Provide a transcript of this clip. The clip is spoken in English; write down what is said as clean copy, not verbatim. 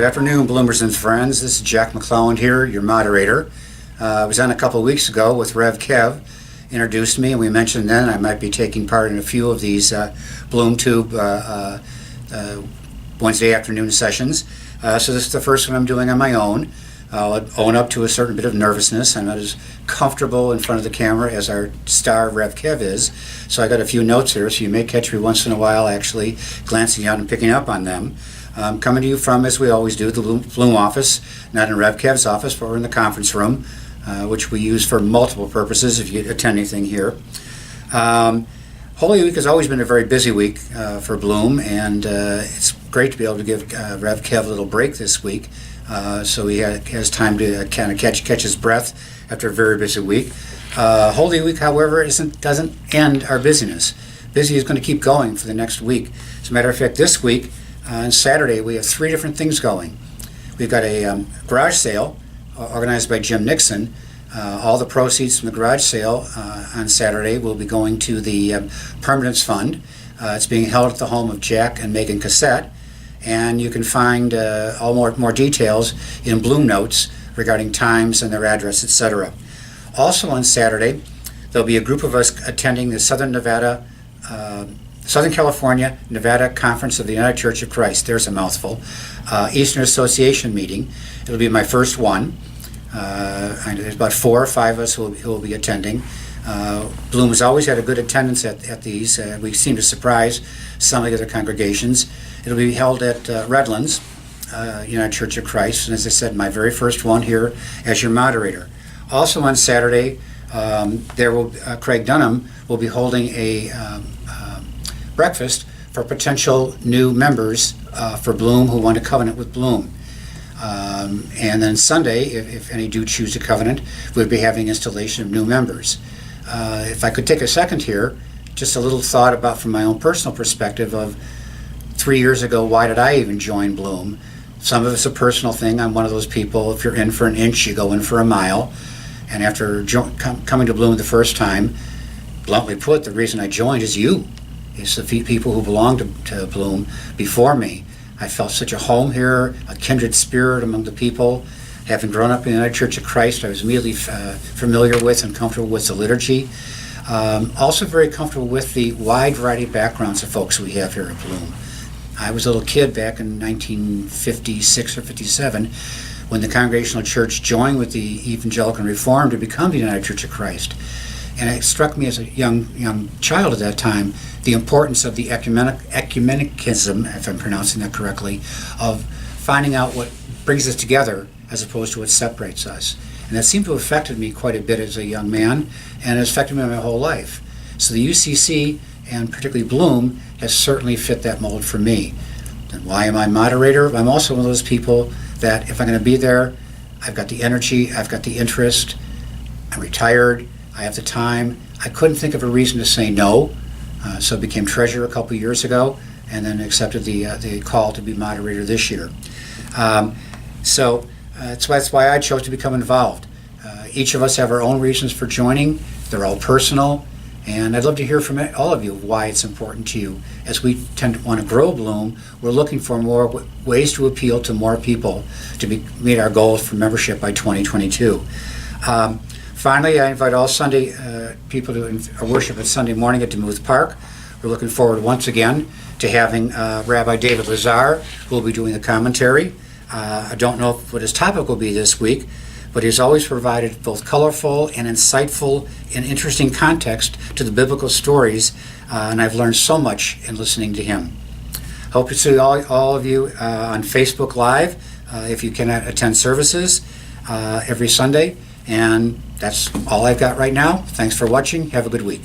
afternoon, Bloomers and friends. This is Jack McClelland here, your moderator. I was on a couple of weeks ago with Rev Kev, introduced me, and we mentioned then I might be taking part in a few of these BloomTube Wednesday afternoon sessions. So this is the first one I'm doing on my own. I'll own up to a certain bit of nervousness. I'm not as comfortable in front of the camera as our star Rev Kev is. So I got a few notes here, so you may catch me once in a while actually glancing out and picking up on them. Coming to you from, as we always do, the Bloom office, not in Rev Kev's office, but we're in the conference room, which we use for multiple purposes if you attend anything here. Holy Week has always been a very busy week for Bloom, and it's great to be able to give Rev Kev a little break this week, so he has time to kind of catch his breath after a very busy week. Holy Week, however, doesn't end our busyness. Busy is going to keep going for the next week. As a matter of fact, this week, on Saturday, we have 3 different things going. We've got a garage sale organized by Jim Nixon. All the proceeds from the garage sale on Saturday will be going to the Permanence Fund. It's being held at the home of Jack and Megan Cassette, and you can find all more details in Bloom Notes regarding times and their address, etc. Also on Saturday, there'll be a group of us attending the Southern California, Nevada Conference of the United Church of Christ. There's a mouthful. Eastern Association meeting. It'll be my first one. There's about 4 or 5 of us who will be attending. Bloom has always had a good attendance at these. We seem to surprise some of the other congregations. It'll be held at Redlands, United Church of Christ, and as I said, my very first one here as your moderator. Also on Saturday, Craig Dunham will be holding a breakfast for potential new members for Bloom who want to covenant with Bloom. And then Sunday, if any do choose to covenant, we'll be having installation of new members. If I could take a second here, just a little thought about from my own personal perspective of 3 years ago, why did I even join Bloom? Some of it's a personal thing. I'm one of those people, if you're in for an inch, you go in for a mile. And after coming to Bloom the first time, bluntly put, the reason I joined is you. It's the people who belong to Bloom before me. I felt such a home here, a kindred spirit among the people. Having grown up in the United Church of Christ, I was immediately familiar with and comfortable with the liturgy. Also very comfortable with the wide variety of backgrounds of folks we have here at Bloom. I was a little kid back in 1956 or 57 when the Congregational Church joined with the Evangelical and Reformed to become the United Church of Christ. And it struck me as a young child at that time the importance of the ecumenicism, if I'm pronouncing that correctly, of finding out what brings us together as opposed to what separates us. And that seemed to have affected me quite a bit as a young man, and it's affected me my whole life. So the UCC, and particularly Bloom, has certainly fit that mold for me. And why am I moderator? I'm also one of those people that if I'm going to be there, I've got the energy, I've got the interest, I'm retired, I have the time. I couldn't think of a reason to say no, so I became treasurer a couple of years ago, and then accepted the call to be moderator this year. So that's why I chose to become involved. Each of us have our own reasons for joining. They're all personal, and I'd love to hear from all of you why it's important to you. As we tend to want to grow Bloom, we're looking for more ways to appeal to more people to meet our goals for membership by 2022. Finally, I invite all Sunday people to worship at Sunday morning at DeMuth Park. We're looking forward once again to having Rabbi David Lazar, who will be doing the commentary. I don't know what his topic will be this week, but he's always provided both colorful and insightful and interesting context to the biblical stories, and I've learned so much in listening to him. Hope to see all of you on Facebook Live if you cannot attend services every Sunday. And that's all I've got right now. Thanks for watching. Have a good week.